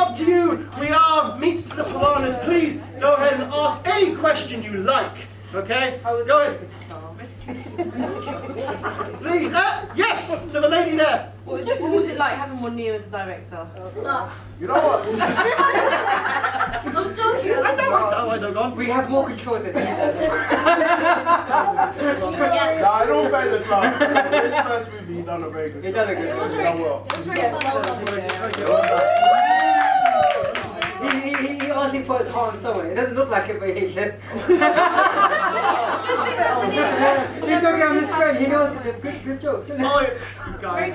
up to you. We are meat to the piranhas. Please go ahead and ask any question you like. Okay? Go ahead. Please, yes, to the lady there. What was it like having Munir as a director? You know what? I'm joking. I don't know. We have more control than he does. Nah, I don't find this like his first movie, he done a very good job. He done a good job. He done well. He honestly put his heart and soul in it. It doesn't look like it, but he did. You're joking on his friend, he knows the good jokes. Oh, you guys.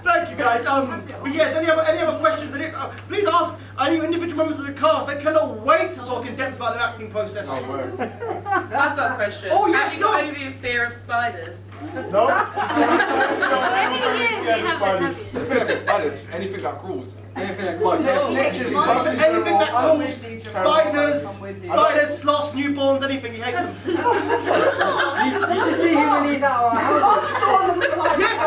Thank you guys. But yes, any other questions? Please ask any individual members of the cast. They cannot wait to talk in depth about their acting process. Oh, word. I've got a question. Oh, yes, have you got over your fear of spiders? No? Spiders, anything that crawls. Anything that crawls. Anything that calls spiders, sloths, newborns, anything, he hates them. You should see him when he's at our house. Yes!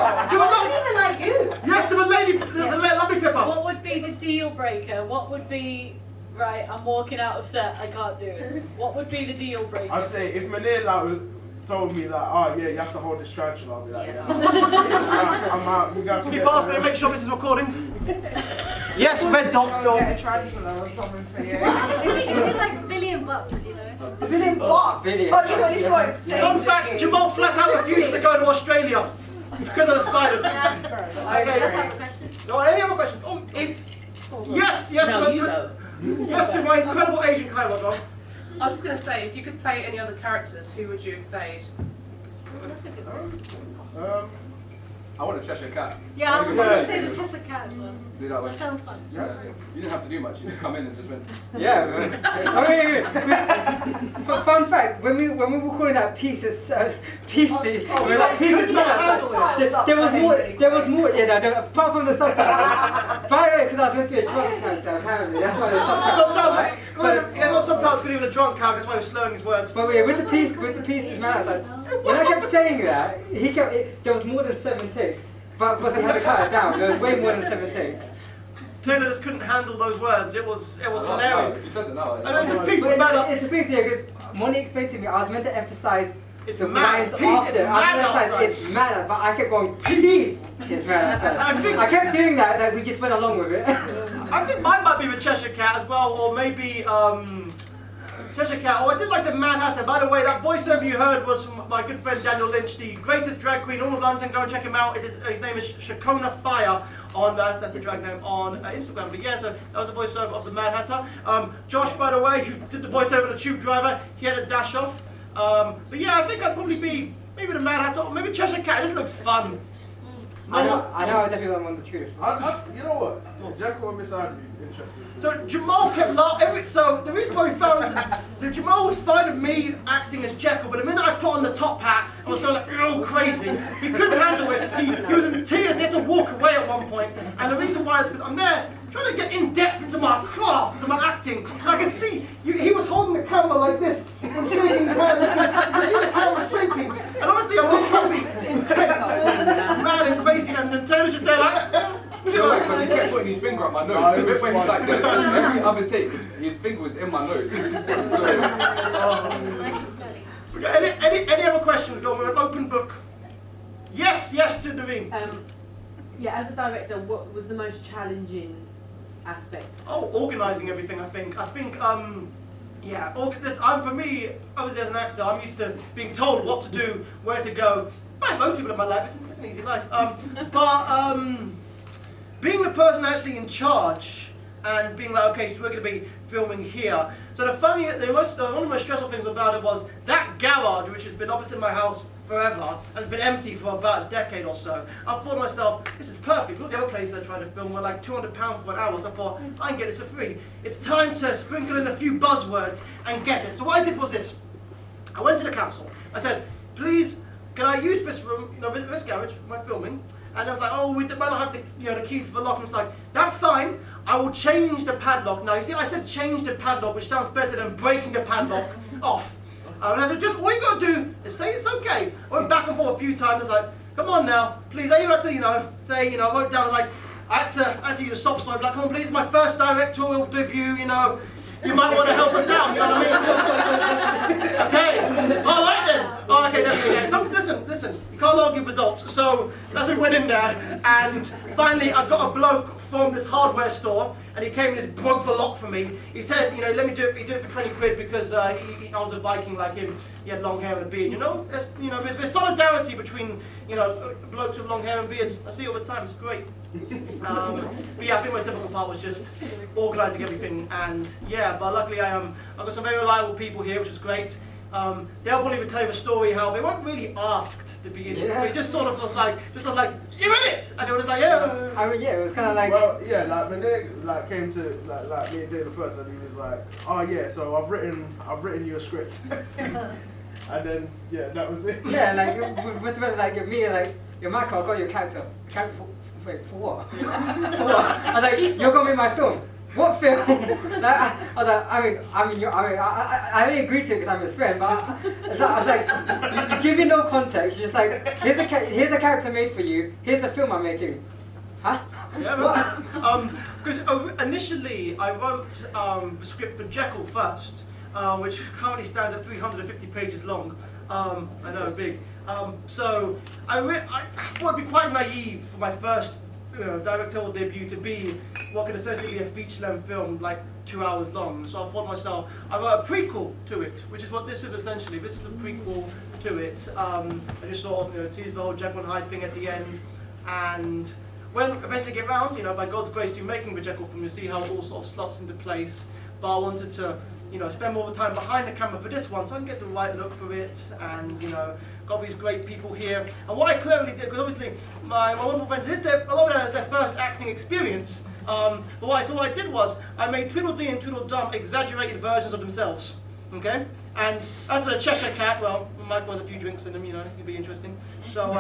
Yes, to the lady, the lovely Pippa. What would be the deal breaker? What would be, right, I'm walking out of set, I can't do it. What would be the deal breaker? I'd say if McNeil like told me like, oh yeah, you have to hold this tarantula, I'll be like, yeah. I'm out. We got to Keep asking and make sure this is recording. Yes, red dots go. Get a tarantula or something for you. It'd be like $1 billion, you know. $1 billion? Oh, Fun fact, Jermal flat out refused to go to Australia because of the spiders. Yeah. Okay. That's not the question. No, any other questions? Oh, yes, to my incredible Asian Kaiwa, go. I was just going to say, if you could play any other characters, who would you have played? That's a good question. I want a Cheshire Cat. Yeah, I was going to say the Cheshire Cat as well. Do that one. That sounds fun. Yeah. You didn't have to do much. You just come in and just went. Yeah. Fun fact: when we were recording that pieces, there was more. Yeah, no, apart from the subtitles. By the way, because I was meant to be a drunk character, apparently that's why the subtitles. Not sometimes because he was a drunk cow, that's why he was slurring his words. But yeah, with the pieces, man, I was like, when I kept saying that, there was more than 7 takes. But because he had to cut it down, there was way more than 7 takes. Taylor just couldn't handle those words. It was hilarious. He says it now. And it's a piece of It's a big deal because Moni explained to me I was meant to emphasize it's the mad. lines Peace, after. it's mad It's mad, but I kept going peace. It's mad. I kept doing that. We just went along with it. I think mine might be with Cheshire Cat as well, or maybe Cheshire Cat. Oh, I did like the Mad Hatter. By the way, that voiceover you heard was from my good friend Daniel Lynch, the greatest drag queen in all of London. Go and check him out. His name is Shakona Fire. That's the drag name on Instagram. But yeah, so that was the voiceover of the Mad Hatter. Josh, by the way, who did the voiceover of the Tube Driver, he had a dash off. But yeah, I think I'd probably be maybe the Mad Hatter, or maybe Cheshire Cat. This looks fun. I know I definitely want the truth. You know what? Jekyll and Miss Hyde would be interesting. So Jermal kept laughing. So the reason why we found so Jermal was fine with me acting as Jekyll, but the minute I put on the top hat, I was going like all crazy. He couldn't handle it. He was in tears. He had to walk away at one point. And the reason why is because I'm there trying to get in depth into my craft, into my acting. And I can see he was holding the camera like this and shaking his hand. You see the camera shaking. And honestly, I was trying to be intense, mad and crazy. And then Taylor's just there like. He kept putting his finger up my nose. The bit when he's like this, every other take, his finger was in my nose. Any other questions? Go with an open book. Yes, to Naveen. Yeah, as a director, what was the most challenging aspect? Oh, organising everything. I think. Yeah. For me, obviously as an actor, I'm used to being told what to do, where to go. By most people in my life, it's an easy life. Being the person actually in charge and being like, okay, so we're going to be filming here. So one of the most stressful things about it was that garage, which has been opposite my house forever and it's been empty for about a decade or so. I thought to myself, this is perfect. Look at the other places I tried to film were like £200 for an hour. So I thought, I can get this for free. It's time to sprinkle in a few buzzwords and get it. So what I did was this. I went to the council. I said, please, can I use this room, this garage for my filming? And they was like, oh, we might not have the key to the lock. And it's like, that's fine. I will change the padlock. Now, you see, I said change the padlock, which sounds better than breaking the padlock off. All you got to do is say it's okay. I went back and forth a few times. I was like, come on now, please. Are you have to, say, I wrote down, I was like, I had to use a sob story, like, come on, please, it's my first directorial debut, you know. You might want to help us out, you know what I mean? Okay, all right then. Oh, okay, definitely. Listen, you can't argue results. So that's when we went in there, and finally I got a bloke from this hardware store, and he came and just broke the lock for me. He said, you know, let me do it. He did it for 20 quid because I was a Viking like him. He had long hair and a beard. You know, there's solidarity between, you know, blokes with long hair and beards. I see it all the time. It's great. But yeah, I think my difficult part was just organising everything, and yeah, but luckily I've got some very reliable people here, which is great. They'll probably even tell you a story how they weren't really asked to be in it. They just sort of was like, you're in it, and they were just like, yeah. I mean, yeah, it was kind of like. Well, yeah, like when they like came to like me and Taylor first, and he was like, oh yeah, so I've written you a script, and then yeah, that was it. Yeah, like like me, like your Michael, I got your character. Wait, for what? For what? I was like, you're gonna be my film. What film? I was like, I only agreed to it because I'm his friend, but I was like, you give me no context. You're just like, here's a character made for you. Here's a film I'm making. Huh? Yeah, because initially I wrote the script for Jekyll first, which currently stands at 350 pages long. I know, big. So I thought it'd be quite naive for my first directorial debut to be what could essentially be a feature-length film, like 2 hours long. So I thought to myself, I wrote a prequel to it, which is what this is essentially. This is a prequel to it. I just sort of teased the whole Jekyll and Hyde thing at the end, and when eventually get round, by God's grace, to making the Jekyll film, you see how it all sort of slots into place. But I wanted to, spend more time behind the camera for this one, so I can get the right look for it, and got these great people here. And what I cleverly did, because obviously my wonderful friends, a lot of their first acting experience. But what I did was I made Tweedle Dee and Tweedle exaggerated versions of themselves. Okay, and as for the Cheshire Cat, well, Michael has a few drinks in him, it'd be interesting. So,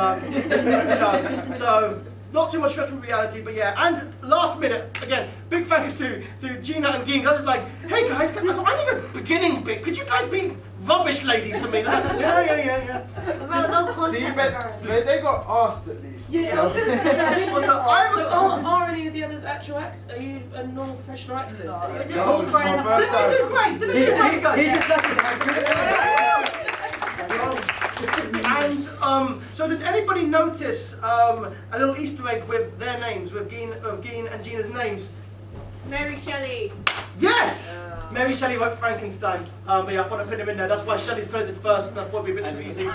so. Not too much stretch from reality, but yeah. And last minute, again, big thanks to Gina and Gina. I was like, hey guys, I need a beginning bit. Could you guys be rubbish ladies for me? Like, yeah. Well, no content. See, they got asked at least. Yeah, I was going to say. So are any of the others actual actors? Are you a non-professional actors? No, We're just all friends. Didn't they do great? Didn't they do great, guys? And so did anybody notice a little Easter egg with their names, with Gina and Gina's names? Mary Shelley. Yes! Mary Shelley wrote Frankenstein. But yeah, I thought I'd put him in there. That's why Shelley's credited first, and I thought it'd be a bit too easy.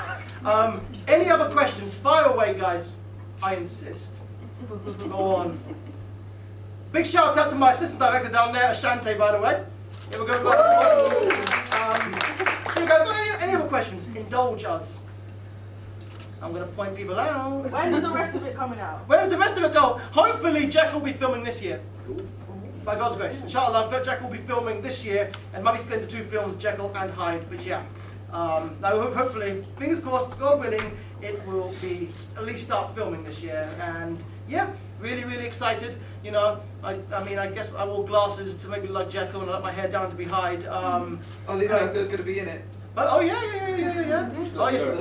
Any other questions? Fire away, guys. I insist. Go on. Big shout out to my assistant director down there, Ashantai, by the way. Here we go. Here we go. Any other questions? Indulge us. I'm going to point people out. When's the rest of it coming out? Where does the rest of it go? Hopefully Jack will be filming this year. By God's grace. Inshallah, Jack will be filming this year, and might be split into 2 films, Jekyll and Hyde, but yeah. Now hopefully, fingers crossed, God willing, it will be at least start filming this year, and yeah, really excited. I guess I wore glasses to make me look like Jekyll, and I let my hair down to be Hyde. These guys are going to be in it. But oh yeah. Oh yeah.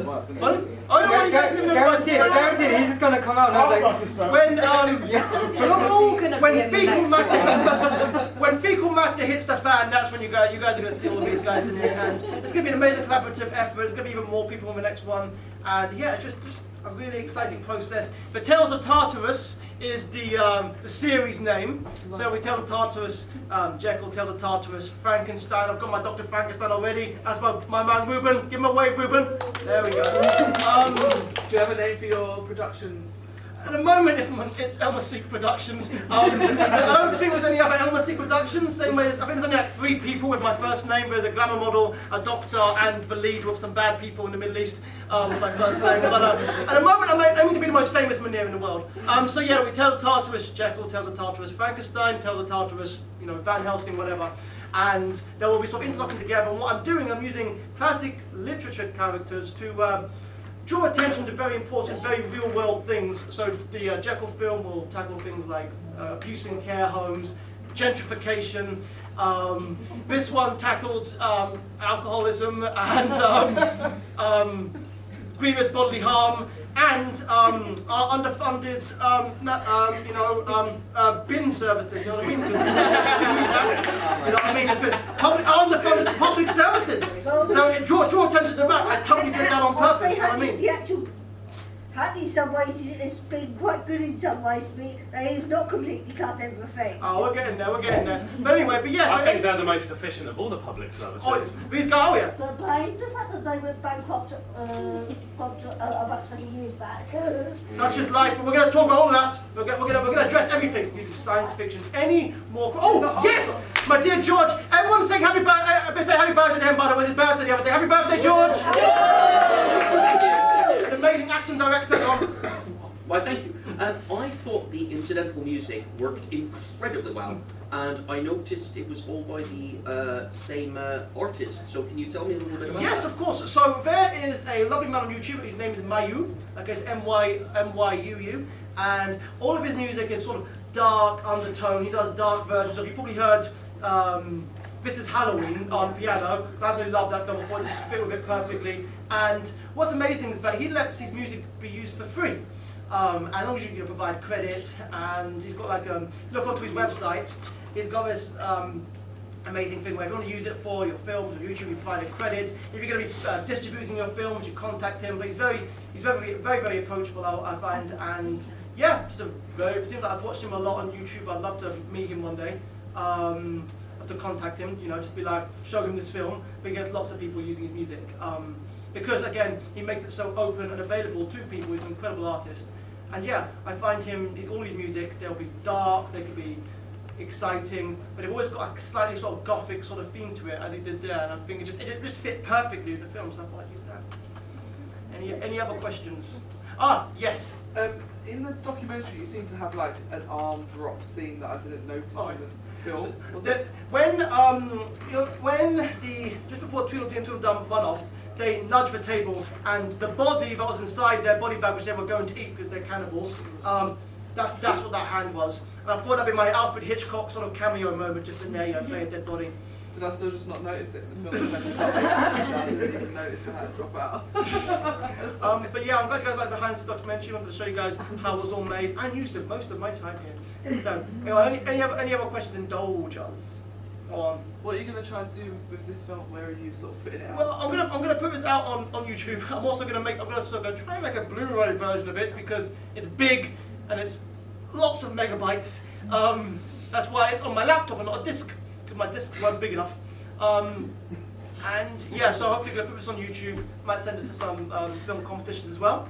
You guys didn't know. Guaranteed, he's just gonna come out now. When You're all gonna be in the next one. when fecal matter hits the fan, that's when you guys are gonna see all of these guys in here, and it's gonna be an amazing collaborative effort. There's gonna be even more people in the next one, and yeah, just a really exciting process. The Tales of Tartarus is the series name. So we Tales of Tartarus, Jekyll, Tales of Tartarus, Frankenstein. I've got my Dr. Frankenstein already. That's my man Ruben. Give him a wave, Ruben. There we go. Do you have a name for your production? At the moment, it's Elmer Seek Productions. I don't think there's any other Elmer Seek Productions. Same way, I think there's only like 3 people with my first name. There's a glamour model, a doctor, and the lead with some bad people in the Middle East with my first name. But at the moment, I'm aiming to be the most famous McNeil in the world. So yeah, we Tales of Tartarus, Jekyll, Tales of Tartarus, Frankenstein, Tales of Tartarus, Van Helsing, whatever. And they will be sort of interlocking together. And what I'm doing, I'm using classic literature characters to draw attention to very important, very real-world things. So the Jekyll film will tackle things like abuse in care homes, gentrification. This one tackled alcoholism and grievous bodily harm. and our underfunded, bin services. You know what I mean? You know what I mean? Because our underfunded public services. So it draw attention to the fact. I totally did that on purpose. You know what I mean? The actual hack in some ways it's been quite good in some ways, but they've not completely cut everything. Oh, we're getting there. But anyway, but yeah. I think they're the most efficient of all the public services. These guys, oh yeah. But the fact that they went bankrupt about 20 years back. Such is life, but we're going to talk about all of that. We're going to address everything using science fiction. Any more? Oh yes, my dear George. Everyone saying happy birthday. Say happy birthday to him. By the way, his birthday the other day. Happy birthday, George. An amazing acting director. Why, thank you. I thought the incidental music worked incredibly well, and I noticed it was all by the same artist. So can you tell me a little bit about that? Yes, of course. So there is a lovely man on YouTube. His name is Mayu. Okay, it's M-Y-U-U. And all of his music is sort of dark undertone. He does dark versions. So you probably heard This Is Halloween on piano. I absolutely love that film. I thought it fit with it perfectly. And what's amazing is that he lets his music be used for free. As long as you provide credit, and he's got like look onto his website. He's got this amazing thing where if you want to use it for your films or YouTube, you provide a credit. If you're going to be distributing your films, you contact him. But he's very approachable, I find. And yeah, it seems like I've watched him a lot on YouTube. I'd love to meet him one day. Have to contact him, just be like, show him this film. But he gets lots of people using his music. Because again, he makes it so open and available to people. He's an incredible artist. And yeah, I find all his music, they'll be dark, they could be exciting, but they've always got a slightly sort of gothic sort of theme to it, as he did there, and I think it just fit perfectly with the film, so I thought I'd use that. Any other questions? Ah, yes! In the documentary, you seem to have like an arm drop scene that I didn't notice in the film. Just before Tweedle Dee and Tweedle run off, they nudged the table, and the body that was inside their body bag, which they were going to eat because they're cannibals, that's what that hand was. And I thought that'd be my Alfred Hitchcock sort of cameo moment, just in there, play a dead body. Did I still just not notice it in the film? I didn't even notice the hand drop out. But yeah, I'm glad you guys like the behind the documentary. I wanted to show you guys how it was all made. I used it most of my time here. So, any other questions? Indulge us. On. What are you going to try and do with this film? Where are you sort of putting it out? Well, I'm gonna put this out on YouTube. I'm also gonna try and make a Blu-ray version of it because it's big and it's lots of megabytes. That's why it's on my laptop and not a disc, because my disc wasn't big enough. And yeah, so hopefully we'll put this on YouTube. Might send it to some film competitions as well.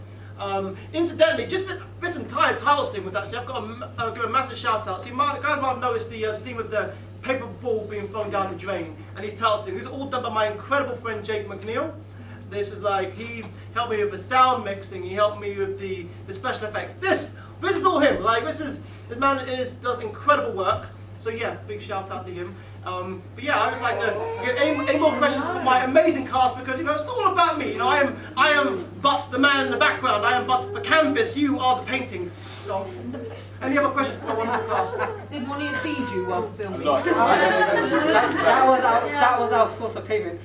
Incidentally, just this entire title scene was actually, I've got to give a massive shout out. See, guys might have noticed the scene with the paper ball being thrown down the drain, and these title things. These are all done by my incredible friend Jake McNeil. This is like, he helped me with the sound mixing, he helped me with the special effects. This is all him. Like this man does incredible work. So yeah, big shout out to him. But yeah, I just like to get any more questions for my amazing cast, because it's not all about me. I am but the man in the background. I am but the canvas. You are the painting. So, any other questions for my wonderful cast? Did one of you feed you while filming? that was our source of payment.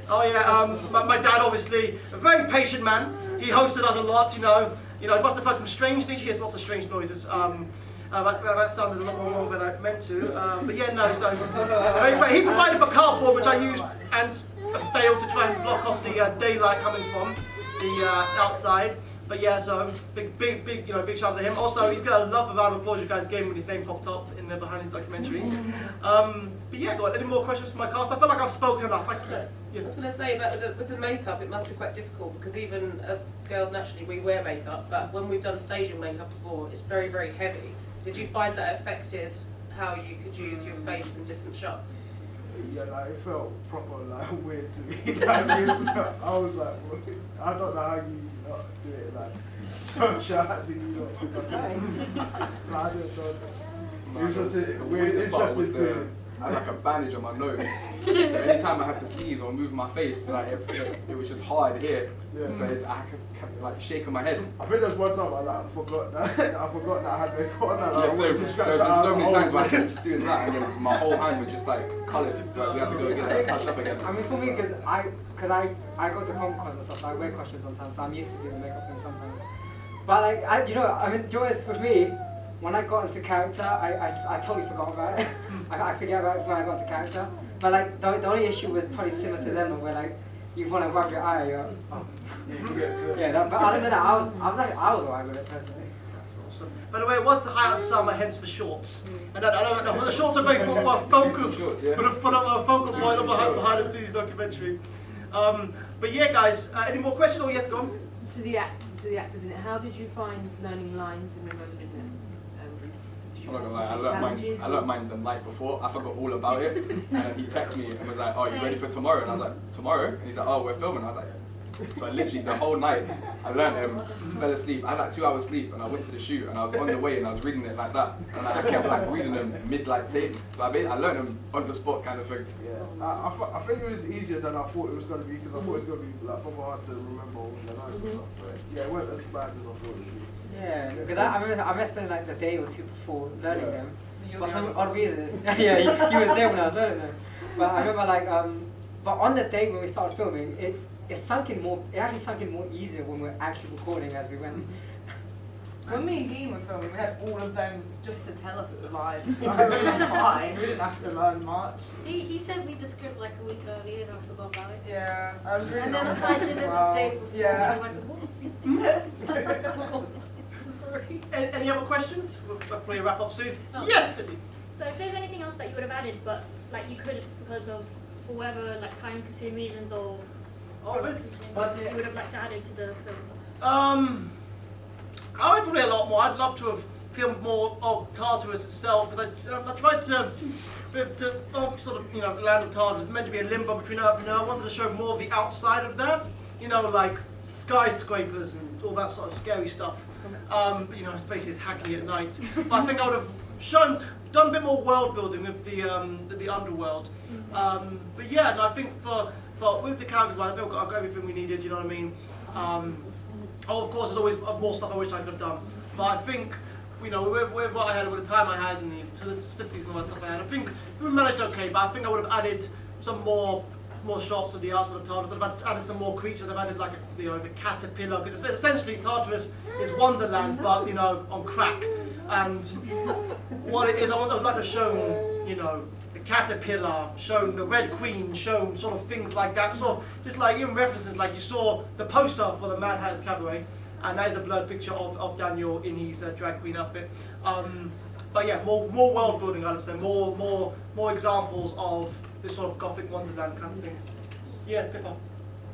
Oh yeah, my dad obviously a very patient man. He hosted us a lot. He must have heard some strange noises. He hears lots of strange noises. That sounded a lot more wrong than I meant to. But yeah, no. So he provided for cardboard, which I used and failed to try and block off the daylight coming from the outside. But yeah, so big shout out to him. Also, he's got a lot of round of applause you guys gave him when his name popped up in the behind his documentary. But yeah, got any more questions for my cast? I feel like I've spoken enough. I was going to say, but with the makeup, it must be quite difficult, because even as girls, naturally, we wear makeup, but when we've done staging makeup before, it's very, very heavy. Did you find that affected how you could use your face in different shots? Yeah, it felt proper weird to me. I was like, I don't know how you do it. So shout out to you. I don't know. It was just a weird, interesting feeling. I had like a bandage on my nose, so anytime I had to sneeze or move my face, it was just hard here. Yeah. So I kept shaking my head. I think there was one time I forgot that I had makeup on. There was so many times where I kept doing that, and then my whole hand was just coloured. So we had to go again and touch up again. I mean, for me, because because I go to Comic-Con and stuff, so I wear costumes sometimes, so I'm used to doing makeup things sometimes. But like, you know, I mean, joy is for me, when I got into character, I totally forgot about it. I forget about it when I got into character. But like, the only issue was probably similar to them, where like, you want to rub your eye, you're, oh. Yeah, but other than that, I was alright with it personally. By the way, it was the height of summer, hence the shorts. And I don't know, the shorts are very focal, but a focal point of behind the scenes documentary. But yeah, guys, any more questions? Oh yes, go on. To the actors in it, how did you find learning lines and remembering them? I'm not gonna lie, I learned mine the night before. I forgot all about it. And then he texted me and was like, "Oh, you ready for tomorrow?" And I was like, "Tomorrow?" And he's like, "Oh, we're filming." I was like, so I literally the whole night I learned fell asleep. I had like 2 hours sleep and I went to the shoot and I was on the way and I was reading it like that. And I kept like reading them mid like tape. So I learned them on the spot kind of thing. Yeah, I think it was easier than I thought it was going to be because I thought it was going to be like proper hard to remember all the lines and stuff. But yeah, it wasn't as bad as I thought it would be. Yeah, because I remember spending like the day or two before learning them. For some odd reason. Yeah, he was there when I was learning them. But I remember like, but on the day when we started filming, it actually sunk in more easier when we were actually recording as we went. When me and Gina were filming, we had all of them just to tell us the lines. So it was fine, we didn't have to learn much. He sent me the script like a week earlier and I forgot about it. Yeah, I was really and then I did it the day before yeah. and I went, what? Sorry. Any other questions? We'll probably wrap up soon. Oh. Yes, City. So if there's anything else that you would have added, but like you couldn't because of for whatever like time-consuming reasons or that you would have liked to add into the film. I would probably a lot more. I'd love to have filmed more of Tartarus itself because I tried to. Sort of, you know, the land of Tartarus is meant to be a limbo between Earth and Earth. I wanted to show more of the outside of that, you know, like skyscrapers and all that sort of scary stuff. But you know, it's basically it's hacking at night. But I think I would have done a bit more world building with the underworld. But yeah, and I think for with the characters, I think I've got everything we needed. You know what I mean? Oh, of course, there's always more stuff I wish I could have done. But I think, you know, with what I had, with the time I had, and the facilities and all that stuff I had, I think we managed okay. But I think I would have added some more shots of the outside of Tartarus. I've added some more creatures. I've added like the caterpillar, because essentially Tartarus is Wonderland, but you know, on crack. And what it is, I would like to show, you know, the caterpillar, shown the Red Queen, shown sort of things like that. Sort of just like even references, like you saw the poster for the Mad Hatter's Cabaret, and that is a blurred picture of Daniel in his drag queen outfit. But yeah, more world building, I would say, more examples of this sort of gothic Wonderland kind of thing. Yes, Pippa.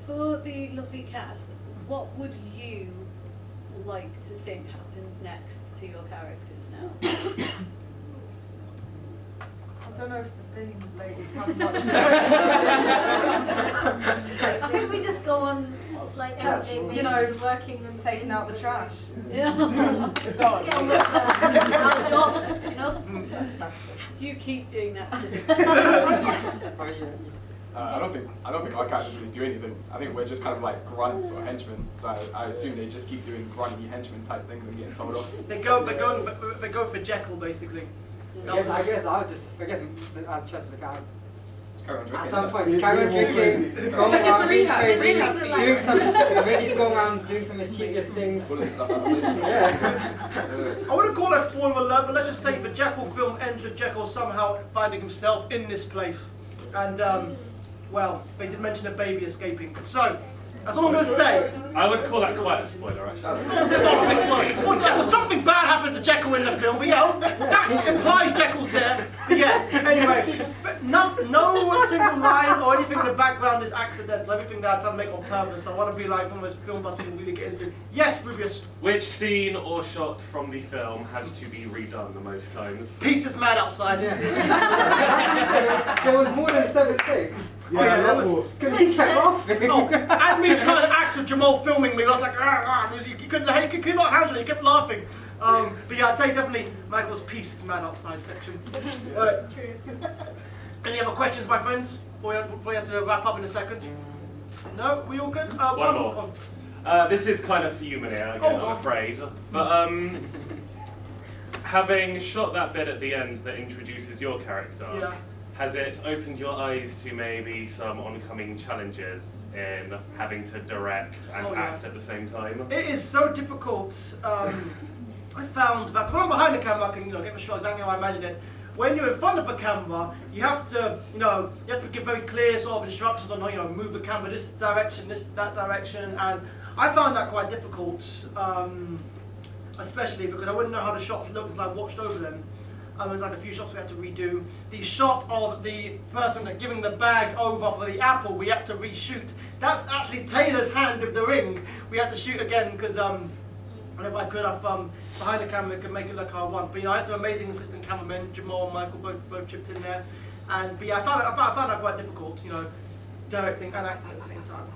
For the lovely cast, what would you like to think happens next to your characters now? I don't know if the Bean ladies have much. I think we just go on like you know, working and taking out the trash. Yeah. Get on with our job, you know. You keep doing that. I don't think our characters really do anything. I think we're just kind of like grunts or henchmen. So I assume they just keep doing grunty henchman type things and getting told off. They go for Jekyll basically. I guess as Chester the guy. At some point, Carry carry on drinking, going around being crazy, doing some maybe going around doing some mischievous things. I wouldn't call that spoiler alert, but let's just say the Jekyll film ends with Jekyll somehow finding himself in this place. And, well, they did mention a baby escaping. So, that's all I'm going to say. I would call that quite a spoiler, actually. Well, something bad happens to Jekyll in the film, but yeah, that implies Jekyll's there. But yeah, anyway, no single line or anything in the background is accidental. Everything that I try to make on purpose. I want to be like one of those film buffs people really get into. Yes, Rubius. Which scene or shot from the film has to be redone the most times? Pieces mad outside. Yeah. There was more than 7 takes. Yeah, that was because he kept laughing. Oh, and me trying to act with Jermal filming me, I was like, you could not handle it, he kept laughing. But yeah, I'd say definitely Michael's pieces mad outside section. True. Any other questions, my friends? Before we have to wrap up in a second. No, we all good? One more. This is kind of human here, again, I'm afraid. But having shot that bit at the end that introduces your character, Has it opened your eyes to maybe some oncoming challenges in having to direct and act at the same time? It is so difficult. I found that when I'm behind the camera, I can get a shot exactly how I imagine it. When you're in front of a camera, you have to give very clear sort of instructions on move the camera this direction, that direction, and I found that quite difficult, especially because I wouldn't know how the shots looked until I watched over them. There's like a few shots we had to redo. The shot of the person giving the bag over for the apple, we had to reshoot. That's actually Taylor's hand with the ring. We had to shoot again because and if I could have behind the camera, could make it look how I want. But I had some amazing assistant cameramen, Jermal and Michael, both chipped in there. And I found that quite difficult, directing and acting at the same time.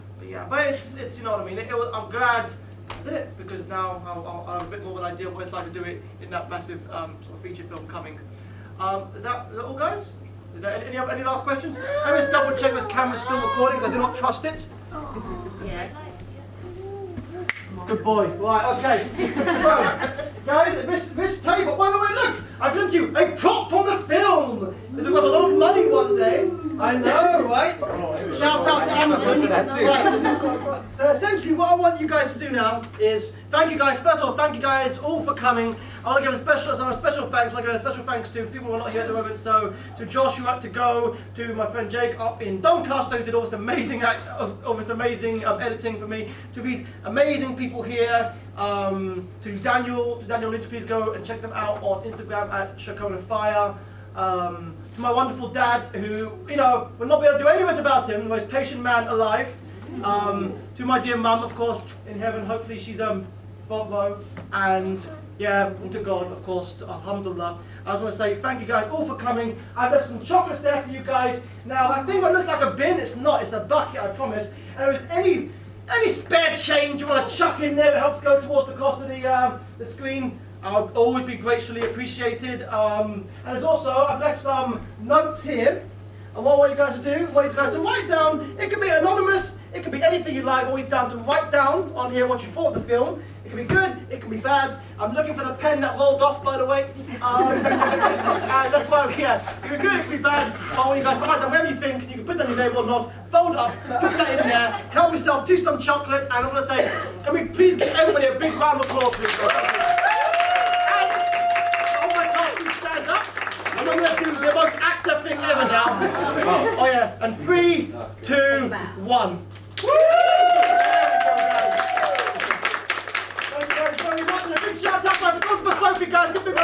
But it's you know what I mean. I'm glad I did it because now I'll have a bit more of an idea of what it's like to do it in that massive sort of feature film coming. Is that all, guys? Is there any last questions? Let me just double check this camera's still recording. I do not trust it. Yeah. Good boy. Right, okay. So, guys, this table, by the way, look, I've lent you a prop from the film. This will have a lot of money one day. I know, right? Shout out to Amazon. Right. So essentially what I want you guys to do now is thank you guys, first of all, thank you guys all for coming. I want to give a special thanks. I give a special thanks to people who are not here at the moment. So to Josh who had to go, to my friend Jake up in Doncaster who did all this amazing editing for me, to these amazing people here, to Daniel Lynch, please go and check them out on Instagram at Shakona to my wonderful dad who, will not be able to do any of this without him, the most patient man alive. To my dear mum, of course, in heaven, hopefully she's Bobo, and and to God, of course, to Alhamdulillah. I just want to say thank you guys all for coming. I've left some chocolates there for you guys. Now, I think it looks like a bin. It's not. It's a bucket, I promise. And if there's any spare change you want to chuck in there that helps go towards the cost of the screen, I'll always be gratefully appreciated. And there's also, I've left some notes here. And what I want you guys to do, I want you guys to write down, it can be anonymous, it can be anything you like, I want you to write down on here what you thought of the film. It can be good, it can be bad. I'm looking for the pen that rolled off, by the way. And that's why I'm here. It can be good, it can be bad. I want you guys to write down whatever you think, you can put down your name or not, fold up, put that in there, help yourself do some chocolate, and I'm going to say, can we please give everybody a big round of applause, please? I'm going to do the most actor thing ever now. Oh yeah, and 3, 2, 1. Woo! Thank you guys very much, and a big shout out for Sophie, guys. Give me a